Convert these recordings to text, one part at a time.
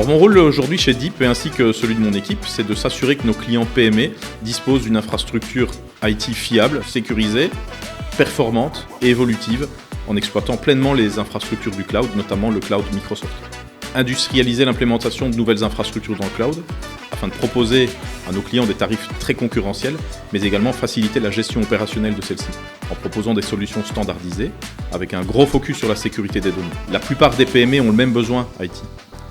mon rôle aujourd'hui chez Deep, et ainsi que celui de mon équipe, c'est de s'assurer que nos clients PME disposent d'une infrastructure IT fiable, sécurisée, performante et évolutive, en exploitant pleinement les infrastructures du cloud, notamment le cloud Microsoft. Industrialiser l'implémentation de nouvelles infrastructures dans le cloud, afin de proposer à nos clients des tarifs très concurrentiels, mais également faciliter la gestion opérationnelle de celles-ci, en proposant des solutions standardisées, avec un gros focus sur la sécurité des données. La plupart des PME ont le même besoin IT.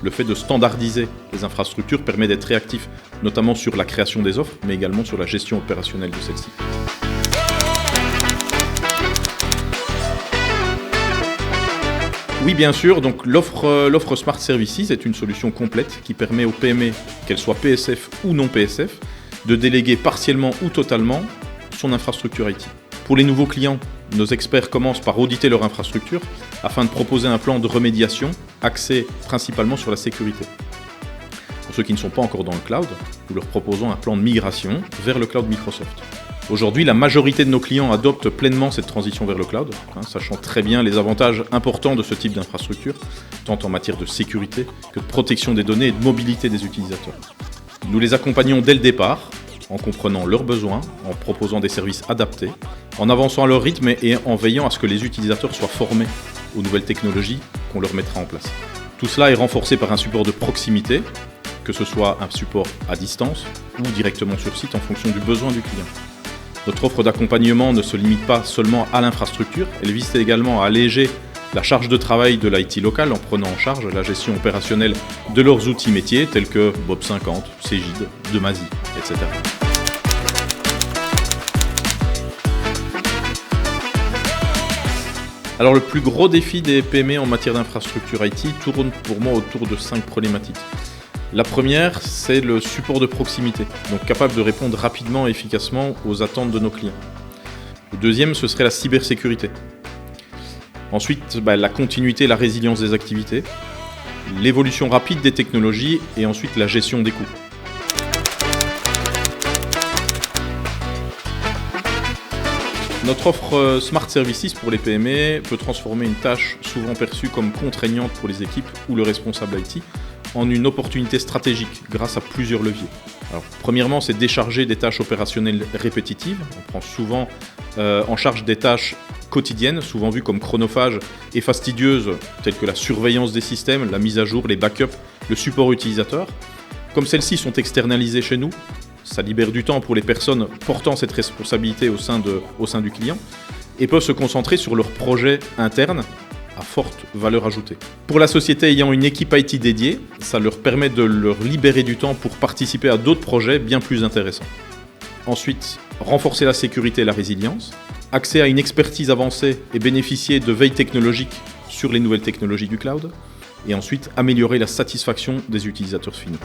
Le fait de standardiser les infrastructures permet d'être réactif, notamment sur la création des offres, mais également sur la gestion opérationnelle de celles-ci. Oui, bien sûr. Donc l'offre Smart Services est une solution complète qui permet aux PME, qu'elles soient PSF ou non PSF, de déléguer partiellement ou totalement son infrastructure IT. Pour les nouveaux clients, nos experts commencent par auditer leur infrastructure afin de proposer un plan de remédiation axé principalement sur la sécurité. Pour ceux qui ne sont pas encore dans le cloud, nous leur proposons un plan de migration vers le cloud Microsoft. Aujourd'hui, la majorité de nos clients adoptent pleinement cette transition vers le cloud, sachant très bien les avantages importants de ce type d'infrastructure, tant en matière de sécurité que de protection des données et de mobilité des utilisateurs. Nous les accompagnons dès le départ, en comprenant leurs besoins, en proposant des services adaptés, en avançant à leur rythme et en veillant à ce que les utilisateurs soient formés aux nouvelles technologies qu'on leur mettra en place. Tout cela est renforcé par un support de proximité, que ce soit un support à distance ou directement sur site en fonction du besoin du client. Notre offre d'accompagnement ne se limite pas seulement à l'infrastructure, elle vise également à alléger la charge de travail de l'IT local en prenant en charge la gestion opérationnelle de leurs outils métiers tels que Bob 50, Cegid, Demazy, etc. Alors le plus gros défi des PME en matière d'infrastructure IT tourne pour moi autour de 5 problématiques. La première, c'est le support de proximité, donc capable de répondre rapidement et efficacement aux attentes de nos clients. Le deuxième, ce serait la cybersécurité. Ensuite, la continuité et la résilience des activités, l'évolution rapide des technologies et ensuite la gestion des coûts. Notre offre Smart Services pour les PME peut transformer une tâche souvent perçue comme contraignante pour les équipes ou le responsable IT en une opportunité stratégique grâce à plusieurs leviers. Alors, premièrement, c'est décharger des tâches opérationnelles répétitives. On prend souvent en charge des tâches quotidiennes, souvent vues comme chronophages et fastidieuses, telles que la surveillance des systèmes, la mise à jour, les backups, le support utilisateur. Comme celles-ci sont externalisées chez nous, ça libère du temps pour les personnes portant cette responsabilité au sein du client et peuvent se concentrer sur leurs projets internes à forte valeur ajoutée. Pour la société ayant une équipe IT dédiée, ça leur permet de leur libérer du temps pour participer à d'autres projets bien plus intéressants. Ensuite, renforcer la sécurité et la résilience, accès à une expertise avancée et bénéficier de veille technologique sur les nouvelles technologies du cloud, et ensuite améliorer la satisfaction des utilisateurs finaux.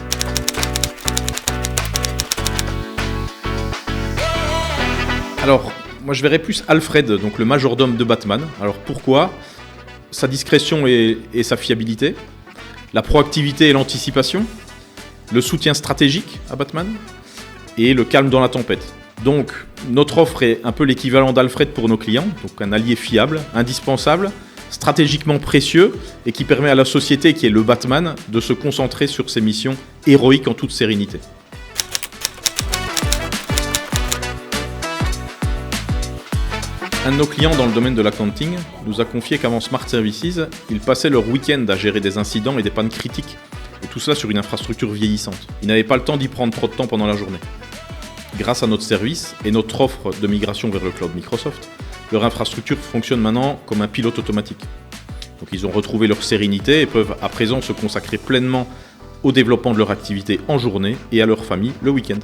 Alors, moi je verrais plus Alfred, donc le majordome de Batman. Alors pourquoi ? Sa discrétion et sa fiabilité, la proactivité et l'anticipation, le soutien stratégique à Batman et le calme dans la tempête. Donc notre offre est un peu l'équivalent d'Alfred pour nos clients, donc un allié fiable, indispensable, stratégiquement précieux et qui permet à la société qui est le Batman de se concentrer sur ses missions héroïques en toute sérénité. Un de nos clients dans le domaine de l'accounting nous a confié qu'avant Smart Services, ils passaient leur week-end à gérer des incidents et des pannes critiques, et tout cela sur une infrastructure vieillissante. Ils n'avaient pas le temps d'y prendre trop de temps pendant la journée. Grâce à notre service et notre offre de migration vers le cloud Microsoft, leur infrastructure fonctionne maintenant comme un pilote automatique. Donc ils ont retrouvé leur sérénité et peuvent à présent se consacrer pleinement au développement de leur activité en journée et à leur famille le week-end.